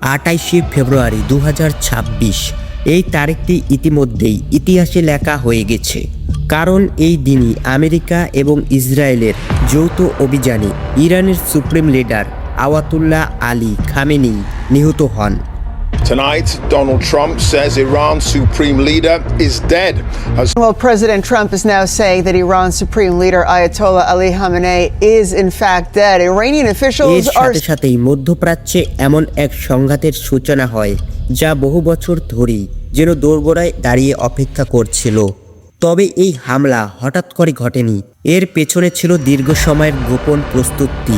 28শে ফেব্রুয়ারি 2026। এই তারিখটি ইতিমধ্যেই ইতিহাসে লেখা হয়ে গেছে, কারণ এই দিনই আমেরিকা এবং ইসরায়েলের যৌথ অভিযানে ইরানের supreme leader Ayatollah Ali Khamenei নিহত হন। Tonight, Donald Trump says Iran's supreme leader is dead. Well, President Trump is now saying that Iran's supreme leader Ayatollah Ali Khamenei is in fact dead. Iranian officials are সাথে সাথেই মধ্যপ্রাচ্যে এমন এক সংঘাতের সূচনা হয় যা বহু বছর ধরেই যেন দোরগোড়ায় দাঁড়িয়ে অপেক্ষা করছিল। তবে এই হামলা হঠাৎ করে ঘটেনি, এর পেছনে ছিল দীর্ঘ সময়ের গোপন প্রস্তুতি,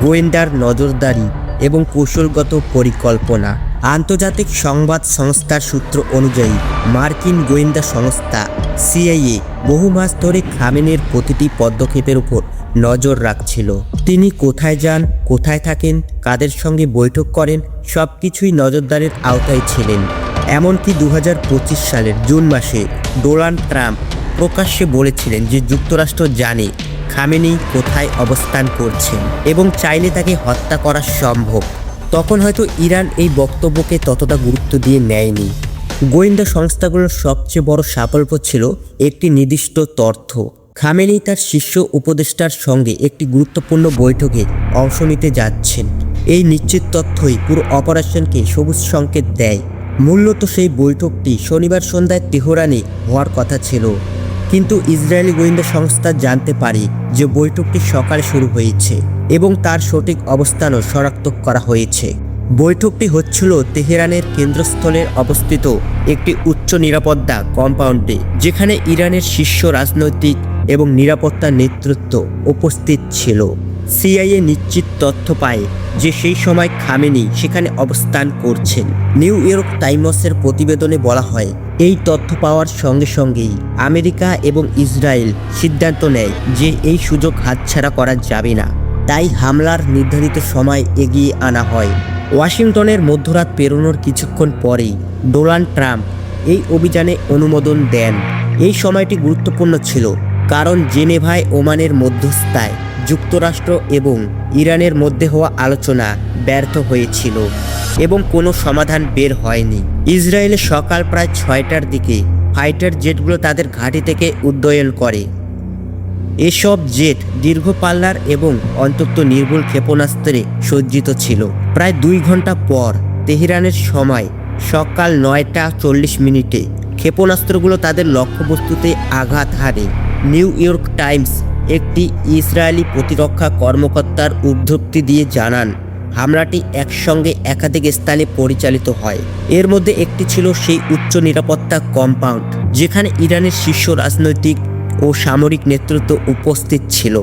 গোয়েন্দার নজরদারি এবং কৌশলগত পরিকল্পনা। আন্তর্জাতিক সংবাদ সংস্থার সূত্র অনুযায়ী মার্কিন গোয়েন্দা সংস্থা সিআইএ বহু মাস ধরে খামেনির প্রতিটি পদক্ষেপের উপর নজর রাখছিল। তিনি কোথায় যান, কোথায় থাকেন, কাদের সঙ্গে বৈঠক করেন, সব কিছুই নজরদারির আওতায় ছিলেন। এমনকি 2025 সালের জুন মাসে ডোনাল্ড ট্রাম্প প্রকাশ্যে বলেছিলেন যে যুক্তরাষ্ট্র জানে খামেনি কোথায় অবস্থান করছেন এবং চাইলে তাকে হত্যা করা সম্ভব। তখন হয়তো ইরান এই বক্তব্যকে ততটা গুরুত্ব দিয়ে নেয়নি। গোয়েন্দা সংস্থাগুলোর সবচেয়ে বড় সাফল্য ছিল একটি নির্দিষ্ট তথ্য: খামেনি তার শীর্ষ উপদেষ্টার সঙ্গে একটি গুরুত্বপূর্ণ বৈঠকে অংশ নিতে যাচ্ছেন। এই নিশ্চিত তথ্যই পুরো অপারেশনকে সবুজ সংকেত দেয়। মূলত সেই বৈঠকটি শনিবার সন্ধ্যায় তেহরানে হওয়ার কথা ছিল, কিন্তু ইসরায়েলি গোয়েন্দা সংস্থা জানতে পারে যে বৈঠকটি সকালে শুরু হয়েছে এবং তার সঠিক অবস্থানও শনাক্ত করা হয়েছে। বৈঠকটি হচ্ছিল তেহরানের কেন্দ্রস্থলে অবস্থিত একটি উচ্চ নিরাপত্তা কম্পাউন্ডে, যেখানে ইরানের শীর্ষ রাজনৈতিক এবং নিরাপত্তা নেতৃত্ব উপস্থিত ছিল। সিআইএ নিশ্চিত তথ্য পায় যে সেই সময় খামেনি সেখানে অবস্থান করছেন। নিউ ইয়র্ক টাইমসের প্রতিবেদনে বলা হয়, এই তথ্য পাওয়ার সঙ্গে সঙ্গেই আমেরিকা এবং ইসরায়েল সিদ্ধান্ত নেয় যে এই সুযোগ হাতছাড়া করা যাবে না। তাই হামলার নির্ধারিত সময় এগিয়ে আনা হয়। ওয়াশিংটনের মধ্যরাত পেরোনোর কিছুক্ষণ পরেই ডোনাল্ড ট্রাম্প এই অভিযানে অনুমোদন দেন। এই সময়টি গুরুত্বপূর্ণ ছিল, কারণ জেনেভায় ওমানের মধ্যস্থায় যুক্তরাষ্ট্র এবং ইরানের মধ্যে হওয়া আলোচনা ব্যর্থ হয়েছিল এবং কোনো সমাধান বের হয়নি। ইসরায়েলে সকাল প্রায় 6টার দিকে ফাইটার জেটগুলো তাদের ঘাঁটি থেকে উড্ডয়ন করে। এসব জেট দীর্ঘ পাল্লার এবং অন্তত নির্ভুল ক্ষেপণাস্ত্রে সজ্জিত ছিল। প্রায় 2 ঘন্টা পর তেহরানের সময় সকাল 9:40 ক্ষেপণাস্ত্রগুলো তাদের লক্ষ্যবস্তুতে আঘাত হানে। নিউ ইয়র্ক টাইমস একটি ইসরায়েলি প্রতিরক্ষা কর্মকর্তার উদ্ধৃতি দিয়ে জানান, হামলাটি একসঙ্গে একাধিক স্থানে পরিচালিত হয়। এর মধ্যে একটি ছিল সেই উচ্চ নিরাপত্তা কম্পাউন্ড যেখানে ইরানের শীর্ষ রাজনৈতিক ও সামরিক নেতৃত্ব উপস্থিত ছিল।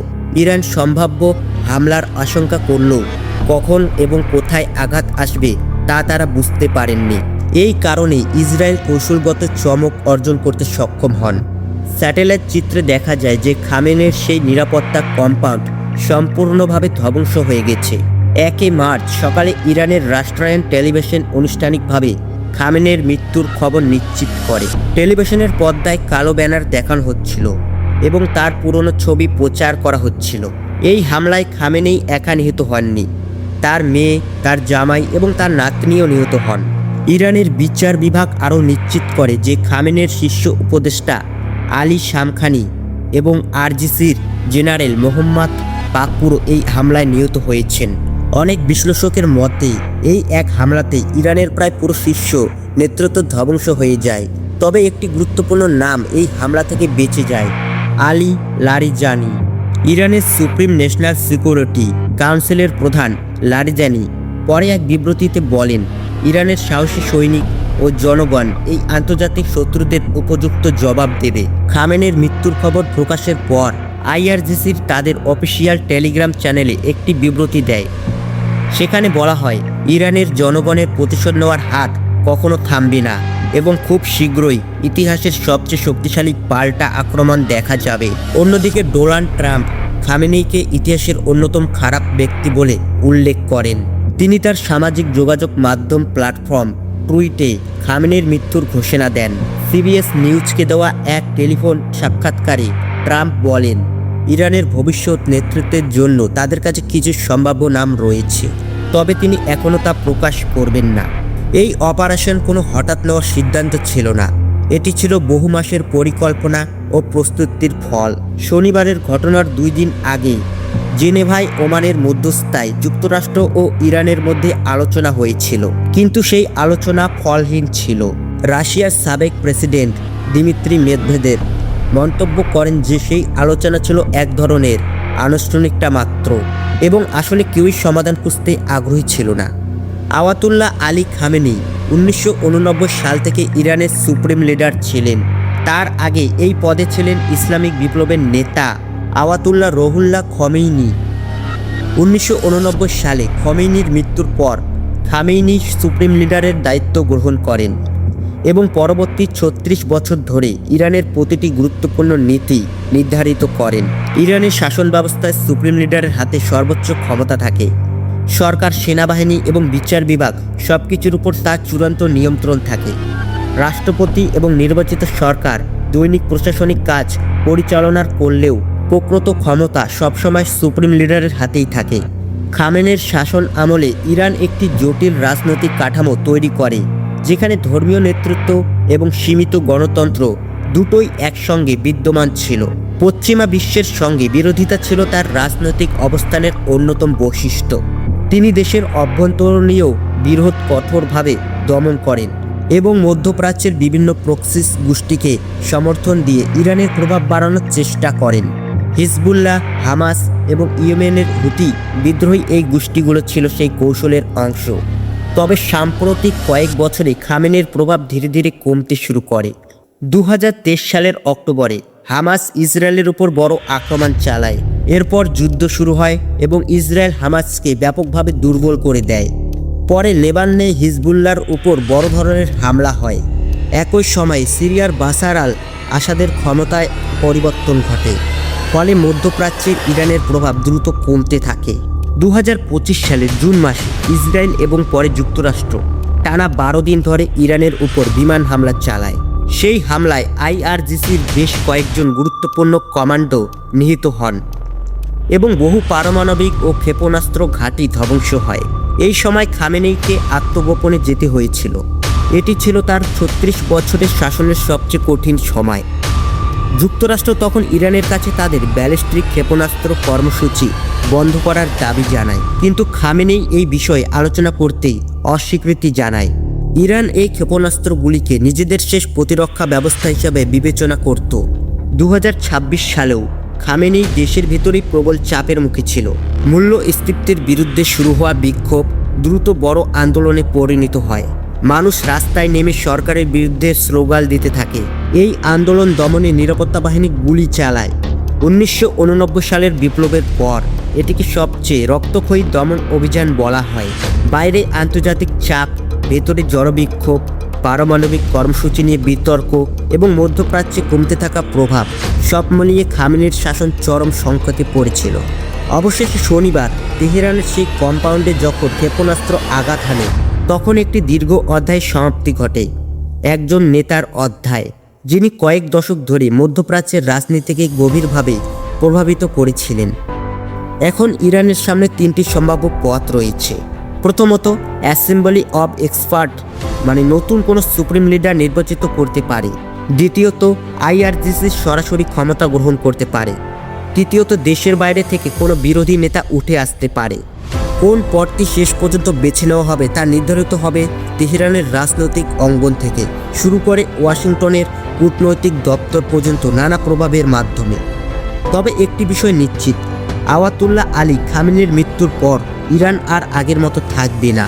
ইরান সম্ভাব্য হামলার আশঙ্কা করলেও কখন এবং কোথায় আঘাত আসবে তা তারা বুঝতে পারেননি। এই কারণে ইসরায়েল কৌশলগত চমক অর্জন করতে সক্ষম হন। স্যাটেলাইট চিত্রে দেখা যায় যে খামেনির সেই নিরাপত্তা কম্পাউন্ড সম্পূর্ণভাবে ধ্বংস হয়ে গেছে। 1 মার্চ সকালে ইরানের রাষ্ট্রায়ণ টেলিভিশন আনুষ্ঠানিকভাবে খামেনির মৃত্যুর খবর নিশ্চিত করে। টেলিভিশনের পর্দায় কালো ব্যানার দেখানো হচ্ছিল এবং তার পুরনো ছবি প্রচার করা হচ্ছিল। এই হামলায় খামেনি একা নিহত হননি, তার মেয়ে, তার জামাই এবং তার নাতনিও নিহত হন। ইরানের বিচার বিভাগ আরও নিশ্চিত করে যে খামেনির শীর্ষ উপদেষ্টা আলী শামখানি এবং আরজিসির জেনারেল মোহাম্মদ বাকপুরও এই হামলায় নিহত হয়েছেন। অনেক বিশ্লেষকের মতে এই এক হামলাতে ইরানের প্রায় পুরো শীর্ষ নেতৃত্ব ধ্বংস হয়ে যায়। তবে একটি গুরুত্বপূর্ণ নাম এই হামলা থেকে বেঁচে যায়: আলী লারিজানি। ইরানের সুপ্রিম ন্যাশনাল সিকিউরিটি কাউন্সিলের প্রধান লারিজানি পরে এক বিবৃতিতে বলেন, ইরানের সাহসী সৈনিক ও জনগণ এই আন্তর্জাতিক শত্রুদের উপযুক্ত জবাব দেবে। খামেনির মৃত্যুর খবর প্রকাশের পর আইআরজিসির তাদের অফিসিয়াল টেলিগ্রাম চ্যানেলে একটি বিবৃতি দেয়। সেখানে বলা হয়, ইরানের জনগণের প্রতিশোধ নেওয়ার হাত কখনো থামবে না এবং খুব শীঘ্রই ইতিহাসের সবচেয়ে শক্তিশালী পাল্টা আক্রমণ দেখা যাবে। অন্যদিকে ডোনাল্ড ট্রাম্প খামেনিকে ইতিহাসের অন্যতম খারাপ ব্যক্তি বলে উল্লেখ করেন। তিনি তার সামাজিক যোগাযোগ মাধ্যম প্ল্যাটফর্ম টুইটে খামেনির মৃত্যুর ঘোষণা দেন। সিবিএস নিউজকে দেওয়া এক টেলিফোন সাক্ষাৎকারে ট্রাম্প বলেন, ইরানের ভবিষ্যৎ নেতৃত্বের জন্য তাদের কাছে কিছু সম্ভাব্য নাম রয়েছে। তবে তিনি এখনও তা প্রকাশ করবেন না। এই অপারেশন কোনো হঠাৎ নেওয়ার সিদ্ধান্ত ছিল না, এটি ছিল বহু মাসের পরিকল্পনা ও প্রস্তুতির ফল। শনিবারের ঘটনার 2 দিন আগে জেনেভায় ওমানের মধ্যস্থায় যুক্তরাষ্ট্র ও ইরানের মধ্যে আলোচনা হয়েছিল, কিন্তু সেই আলোচনা ফলহীন ছিল। রাশিয়ার সাবেক প্রেসিডেন্ট দিমিত্রি মেদভেদেভ মন্তব্য করেন যে সেই আলোচনা ছিল এক ধরনের আনুষ্ঠানিকতা মাত্র এবং আসলে কেউই সমাধান খুঁজতে আগ্রহী ছিল না। আয়াতুল্লাহ আলী খামেনি 1989 সাল থেকে ইরানের সুপ্রিম লিডার ছিলেন। তার আগে এই পদে ছিলেন ইসলামিক বিপ্লবের নেতা আয়াতুল্লাহ রুহুল্লাহ খমেনি। 1989 সালে খমেনির মৃত্যুর পর খামেনি সুপ্রিম লিডারের দায়িত্ব গ্রহণ করেন এবং পরবর্তী 36 বছর ধরে ইরানের প্রতিটি গুরুত্বপূর্ণ নীতি নির্ধারিত করেন। ইরানের শাসন ব্যবস্থায় সুপ্রিম লিডারের হাতে সর্বোচ্চ ক্ষমতা থাকে। সরকার, সেনাবাহিনী এবং বিচার বিভাগ সবকিছুর উপর তার চূড়ান্ত নিয়ন্ত্রণ থাকে। রাষ্ট্রপতি এবং নির্বাচিত সরকার দৈনিক প্রশাসনিক কাজ পরিচালনা করলেও প্রকৃত ক্ষমতা সবসময় সুপ্রিম লিডারের হাতেই থাকে। খামেনির শাসন আমলে ইরান একটি জটিল রাজনৈতিক কাঠামো তৈরি করে, যেখানে ধর্মীয় নেতৃত্ব এবং সীমিত গণতন্ত্র দুটোই একসঙ্গে বিদ্যমান ছিল। পশ্চিমা বিশ্বের সঙ্গে বিরোধিতা ছিল তার রাজনৈতিক অবস্থানের অন্যতম বৈশিষ্ট্য। তিনি দেশের অভ্যন্তরীণ বিরোধ কঠোরভাবে দমন করেন এবং মধ্যপ্রাচ্যের বিভিন্ন প্রক্সি গোষ্ঠীকে সমর্থন দিয়ে ইরানের প্রভাব বাড়ানোর চেষ্টা করেন। হিজবুল্লাহ, হামাস এবং ইয়েমেনের হুতি বিদ্রোহী এই গোষ্ঠীগুলো ছিল সেই কৌশলের অংশ। তবে সাম্প্রতিক কয়েক বছরে খামেনির প্রভাব ধীরে ধীরে কমতে শুরু করে। 2023 সালের অক্টোবরে হামাস ইসরায়েলের উপর বড় আক্রমণ চালায়। এরপর যুদ্ধ শুরু হয় এবং ইসরায়েল হামাসকে ব্যাপকভাবে দুর্বল করে দেয়। পরে লেবাননে হিজবুল্লাহর উপর বড় ধরনের হামলা হয়। একই সময়ে সিরিয়ার বাশার আল আসাদের ক্ষমতায় পরিবর্তন ঘটে, ফলে মধ্যপ্রাচ্যের ইরানের প্রভাব দ্রুত কমতে থাকে। 2025 সালের জুন মাসে ইসরায়েল এবং পরে যুক্তরাষ্ট্র টানা 12 দিন ধরে ইরানের উপর বিমান হামলা চালায়। সেই হামলায় আইআরজিসির বেশ কয়েকজন গুরুত্বপূর্ণ কমান্ডো নিহত হন এবং বহু পারমাণবিক ও ক্ষেপণাস্ত্র ঘাঁটি ধ্বংস হয়। এই সময় খামেনিকে আত্মগোপনে যেতে হয়েছিল। এটি ছিল তার 36 বছরের শাসনের সবচেয়ে কঠিন সময়। যুক্তরাষ্ট্র তখন ইরানের কাছে তাদের ব্যালিস্টিক ক্ষেপণাস্ত্র কর্মসূচি বন্ধ করার দাবি জানায়, কিন্তু খামেনি এই বিষয়ে আলোচনা করতেই অস্বীকৃতি জানায়। ইরান এই ক্ষেপণাস্ত্রগুলিকে নিজেদের শেষ প্রতিরক্ষা ব্যবস্থা হিসাবে বিবেচনা করত। 2026 সালেও খামেনি দেশের ভিতরেই প্রবল চাপের মুখে ছিল। মূল্যস্ফীতির বিরুদ্ধে শুরু হওয়া বিক্ষোভ দ্রুত বড় আন্দোলনে পরিণত হয়। মানুষ রাস্তায় নেমে সরকারের বিরুদ্ধে স্লোগান দিতে থাকে। এই আন্দোলন দমনে নিরাপত্তা বাহিনী গুলি চালায়। 1989 সালের বিপ্লবের পর এটিকে সবচেয়ে রক্তক্ষয়ী দমন অভিযান বলা হয়। বাইরে আন্তর্জাতিক চাপ, ভেতরে জনবিক্ষোভ, পারমাণবিক কর্মসূচি নিয়ে বিতর্ক এবং মধ্যপ্রাচ্যে কমতে থাকা প্রভাব সব মিলিয়ে খামেনির শাসন চরম সংকটে পড়েছিল। অবশেষে শনিবার তেহরানের সেই কম্পাউন্ডে যখন ক্ষেপণাস্ত্র আঘাত হানে, তখন একটি দীর্ঘ অধ্যায়ের সমাপ্তি ঘটে। একজন নেতার অধ্যায়, যিনি কয়েক দশক ধরে মধ্যপ্রাচ্যের রাজনীতিকে গভীরভাবে প্রভাবিত করেছিলেন। এখন ইরানের সামনে 3টি সম্ভাব্য পথ রয়েছে। প্রথমত, অ্যাসেম্বলি অব এক্সপার্ট, মানে নতুন কোনো সুপ্রিম লিডার নির্বাচিত করতে পারে। দ্বিতীয়ত, আইআরজিসি সরাসরি ক্ষমতা গ্রহণ করতে পারে। তৃতীয়ত, দেশের বাইরে থেকে কোনো বিরোধী নেতা উঠে আসতে পারে। কোন পথটি শেষ পর্যন্ত বেছে নেওয়া হবে তা নির্ধারিত হবে তেহরানের রাজনৈতিক অঙ্গন থেকে শুরু করে ওয়াশিংটনের কূটনৈতিক দপ্তর পর্যন্ত নানা প্রভাবের মাধ্যমে। তবে একটি বিষয় নিশ্চিত, আয়াতুল্লাহ আলী খামেনির মৃত্যুর পর ইরান আর আগের মতো থাকবে না।